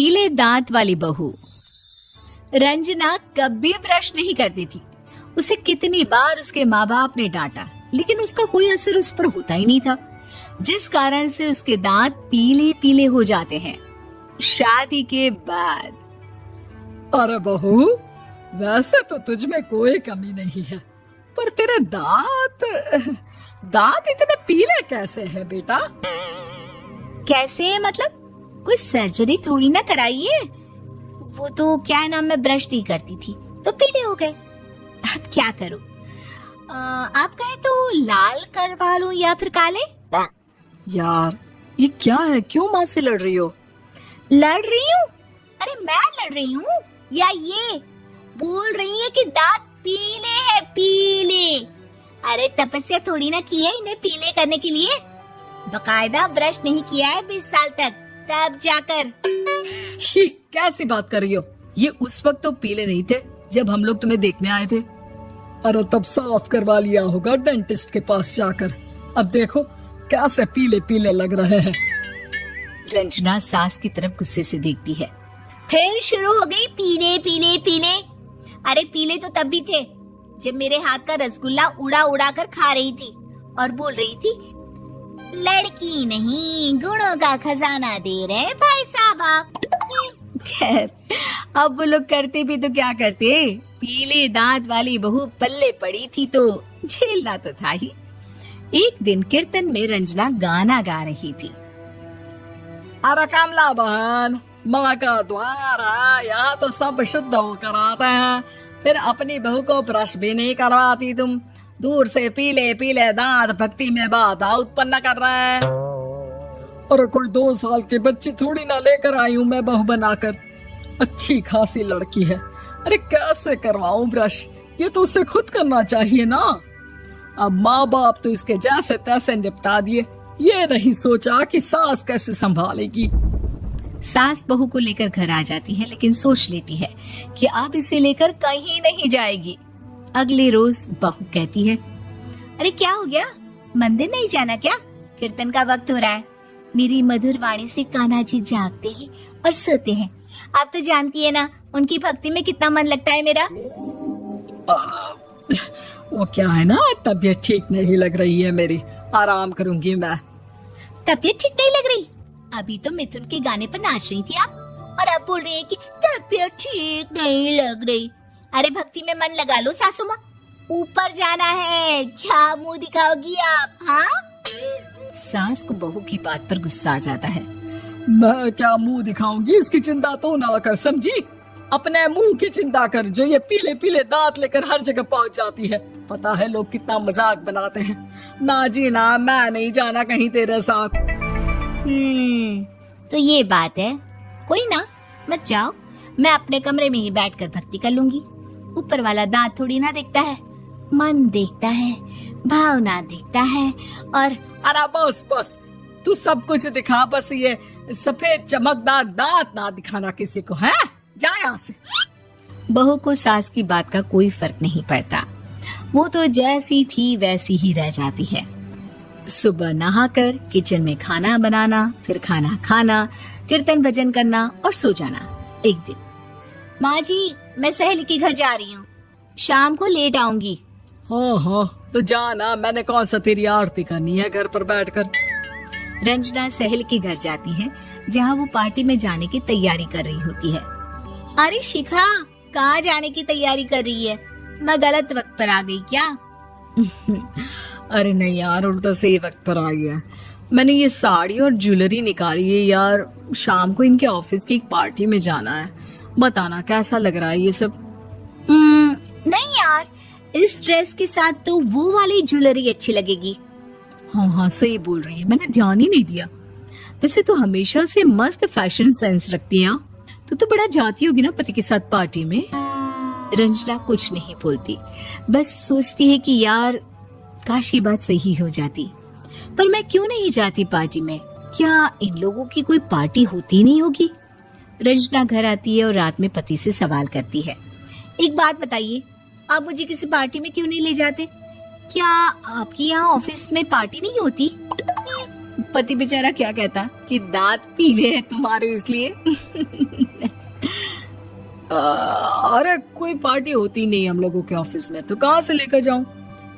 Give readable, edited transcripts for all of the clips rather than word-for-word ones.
पीले दांत वाली बहू। रंजना कभी ब्रश नहीं करती थी। उसे कितनी बार उसके माँ बाप ने डांटा, लेकिन उसका कोई असर उस पर होता ही नहीं था, जिस कारण से उसके दांत पीले पीले हो जाते हैं। शादी के बाद अरे बहू, वैसे तो तुझ में कोई कमी नहीं है, पर तेरे दांत इतने पीले कैसे हैं बेटा? कैसे मतलब? कोई सर्जरी थोड़ी ना कराइए। वो तो क्या नाम, मैं ब्रश नहीं करती थी तो पीले हो गए। अब क्या करूं? आप कहें तो लाल करवा लूं या फिर काले? यार ये क्या है, क्यों माँ से लड़ रही हो? लड़ रही हूँ? अरे मैं लड़ रही हूँ या ये बोल रही है कि दांत पीले हैं, पीले। अरे तपस्या थोड़ी ना की है इन्हें पीले करने के लिए। बकायदा ब्रश नहीं किया है 20 साल तक, तब जाकर। छी, कैसी बात कर रही हो? ये उस वक्त तो पीले नहीं थे जब हम लोग तुम्हें देखने आए थे। अरे तब साफ करवा लिया होगा डेंटिस्ट के पास जाकर। अब देखो कैसे पीले पीले लग रहे हैं। रंजना सास की तरफ गुस्से से देखती है। फिर शुरू हो गई पीले पीले पीले। अरे पीले तो तब भी थे जब मेरे हाथ का रसगुल्ला उड़ा उड़ा कर खा रही थी और बोल रही थी, लड़की नहीं गुणों का खजाना दे रहे भाई साहब आप। खैर, अब वो लोग करते भी तो क्या करते, पीले दांत वाली बहू पल्ले पड़ी थी तो झेलना तो था ही। एक दिन कीर्तन में रंजना गाना गा रही थी। अरे कमला बहन, माँ का द्वार है, यहाँ तो सब शुद्ध होकर आते हैं, फिर अपनी बहू को ब्रश भी नहीं करवाती तुम। दूर से पीले पीले दांत भक्ति में बाधा उत्पन्न कर रहे हैं। और कोई 2 साल के बच्ची थोड़ी ना लेकर आई हूँ मैं बहू बनाकर। अच्छी खासी लड़की है, अरे कैसे करवाऊं ब्रश? ये तो उसे खुद करना चाहिए ना। अब माँ बाप तो इसके जैसे तैसे निपटा दिए, ये नहीं सोचा कि सास कैसे संभालेगी। सास बहू को लेकर घर आ जाती है, लेकिन सोच लेती है कि अब इसे लेकर कहीं नहीं जाएगी। अगले रोज बहू कहती है, अरे क्या हो गया, मंदिर नहीं जाना क्या? कीर्तन का वक्त हो रहा है। मेरी मधुर वाणी से कान्हा जी जागते हैं और सोते हैं। आप तो जानती है ना उनकी भक्ति में कितना मन लगता है मेरा। वो क्या है ना, तबीयत ठीक नहीं लग रही है मेरी, आराम करूंगी मैं। तबीयत ठीक नहीं लग रही? अभी तो मिथुन के गाने पर नाच रही थी आप, और अब बोल रही है कि तबीयत ठीक नहीं लग रही। अरे भक्ति में मन लगा लो सासू माँ, ऊपर जाना है, क्या मुंह दिखाओगी आप? हाँ? सास को बहू की बात पर गुस्सा आ जाता है। मैं क्या मुंह दिखाऊंगी, इसकी चिंता तो ना कर, समझी? अपने मुंह की चिंता कर, जो ये पीले पीले दांत लेकर हर जगह पहुंच जाती है। पता है लोग कितना मजाक बनाते हैं। ना जी ना, मैं नहीं जाना कहीं तेरे साथ। तो ये बात है, कोई ना, मत जाओ, मैं अपने कमरे में ही बैठकर भक्ति कर लूंगी। ऊपर वाला दांत थोड़ी ना देखता है, मन देखता है, भावना देखता है। और अरे बस बस, तू सब कुछ दिखा, बस ये सफेद चमकदार दांत ना दिखाना किसी को, है? जा यहाँ से। बहू को सास की बात का कोई फर्क नहीं पड़ता, वो तो जैसी थी वैसी ही रह जाती है। सुबह नहाकर किचन में खाना बनाना, फिर खाना खाना, कीर्तन भजन करना और सो जाना। एक दिन, माँ जी मैं सहेली के घर जा रही हूँ, शाम को लेट आऊंगी। हाँ हाँ तो जाना, मैंने कौन सा तेरी आरती करनी है घर पर बैठकर। रंजना सहेली के घर जाती है, जहाँ वो पार्टी में जाने की तैयारी कर रही होती है। अरे शिखा, कहाँ जाने की तैयारी कर रही है? मैं गलत वक्त पर आ गई क्या? अरे नहीं यार, उल्टा सही वक्त पर आ गया। मैंने ये साड़ी और ज्वेलरी निकाली है यार, शाम को इनके ऑफिस की एक पार्टी में जाना है। बताना कैसा लग रहा है ये सब? नहीं यार, इस ड्रेस के साथ तो वो वाली ज्वेलरी अच्छी लगेगी। हाँ हाँ सही बोल रही है, मैंने ध्यान ही नहीं दिया। वैसे तो हमेशा से मस्त फैशन सेंस रखती है। तो बड़ा जाती होगी ना पति के साथ पार्टी में। रंजना कुछ नहीं बोलती, बस सोचती है कि यार काश ये बात सही हो जाती, पर मैं क्यों नहीं जाती पार्टी में? क्या इन लोगों की कोई पार्टी होती नहीं होगी? रंजना घर आती है और रात में पति से सवाल करती है, एक बात बताइए, आप मुझे किसी पार्टी में क्यों नहीं ले जाते? क्या आपकी यहाँ ऑफिस में पार्टी नहीं होती? पति बेचारा क्या कहता कि दांत पीले हैं तुम्हारे इसलिए। अरे कोई पार्टी होती नहीं हम लोगों के ऑफिस में, तो कहाँ से लेकर जाऊं?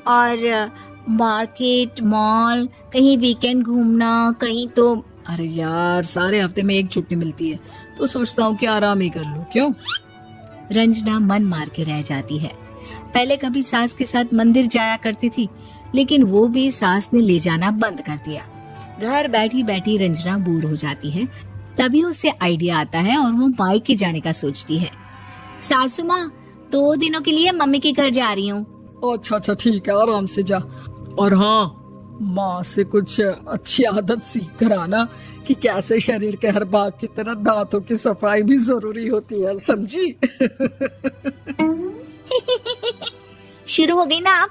और मार्केट, मॉल, कहीं वीकेंड घूमना, कहीं तो। अरे यार सारे हफ्ते में एक छुट्टी मिलती है, तो सोचता हूँ कि आराम ही कर लूं। क्यों? रंजना मन मार के रह जाती है। पहले कभी सास के साथ मंदिर जाया करती थी, लेकिन वो भी सास ने ले जाना बंद कर दिया। घर बैठी बैठी रंजना बोर हो जाती है। तभी उसे आइडिया आता है और वो मायके जाने का सोचती है। सासू माँ, 2 दिनों के लिए मम्मी के घर जा रही हूँ। अच्छा ठीक है, आराम से जा। और हाँ, माँ से कुछ अच्छी आदत सीख कर आना कि कैसे शरीर के हर भाग की तरह दांतों की सफाई भी जरूरी होती है, समझी? शुरू हो गई ना आप।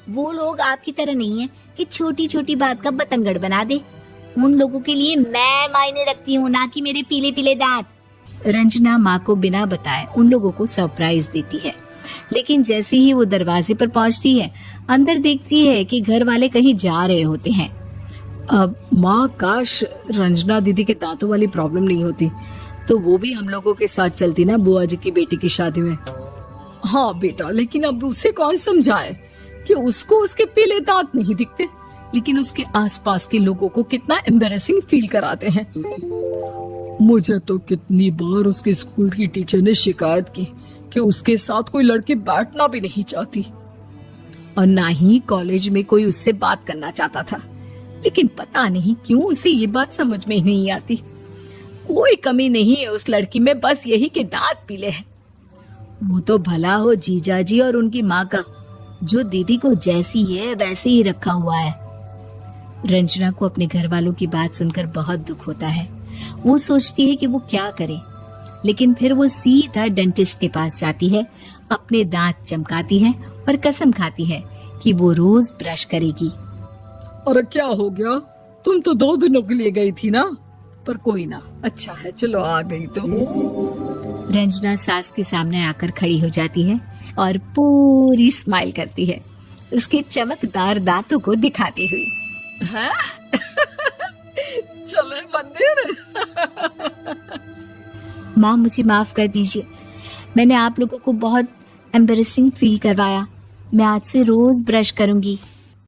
वो लोग आपकी तरह नहीं है कि छोटी छोटी बात का बतंगड़ बना दे। उन लोगों के लिए मैं मायने रखती हूँ, ना कि मेरे पीले पीले दांत। रंजना माँ को बिना बताए उन लोगों को सरप्राइज देती है, लेकिन जैसे ही वो दरवाजे पर पहुंचती है, अंदर देखती है कि घर वाले कहीं जा रहे होते हैं। अब माँ, काश रंजना दीदी के दांतों वाली प्रॉब्लम नहीं होती, तो वो भी हम लोगों के साथ चलती ना बुआ जी की बेटी की शादी में। हाँ बेटा, लेकिन अब उसे कौन समझाए कि उसको उसके पीले दांत नहीं दिखते, लेकिन उसके आसपास के लोगों को कितना एम्बैरेसिंग फील कराते हैं। मुझे तो कितनी बार उसके स्कूल की टीचर ने शिकायत की कि उसके साथ कोई लड़की बैठना भी नहीं चाहती, और ना ही कॉलेज में कोई उससे बात करना चाहता था। लेकिन पता नहीं क्यों उसे ये बात समझ में ही नहीं आती। कोई कमी नहीं है उस लड़की में, बस यही कि दांत पीले हैं। वो तो भला हो जीजा जी और उनकी माँ का, जो दीदी को जैसी है वैसे ही रखा हुआ है। रंजना को अपने घर वालों की बात सुनकर बहुत दुख होता है। वो सोचती है कि वो क्या करे, लेकिन फिर वो सीधा डेंटिस्ट के पास जाती है, अपने दांत चमकाती है और कसम खाती है कि वो रोज ब्रश करेगी। अरे क्या हो गया? तुम तो 2 दिनों के लिए गई थी ना? पर कोई ना, अच्छा है, चलो आ गई तो। रंजना सास के सामने आकर खड़ी हो जाती है और पूरी स्माइल करती है, उसके चमकदार दांतों को दिखाती हुई। हैं? चले मंदिर? माँ, मुझे माफ कर दीजिए, मैंने आप लोगों को बहुत एम्बैरेसिंग फील करवाया। मैं आज से रोज ब्रश करूंगी।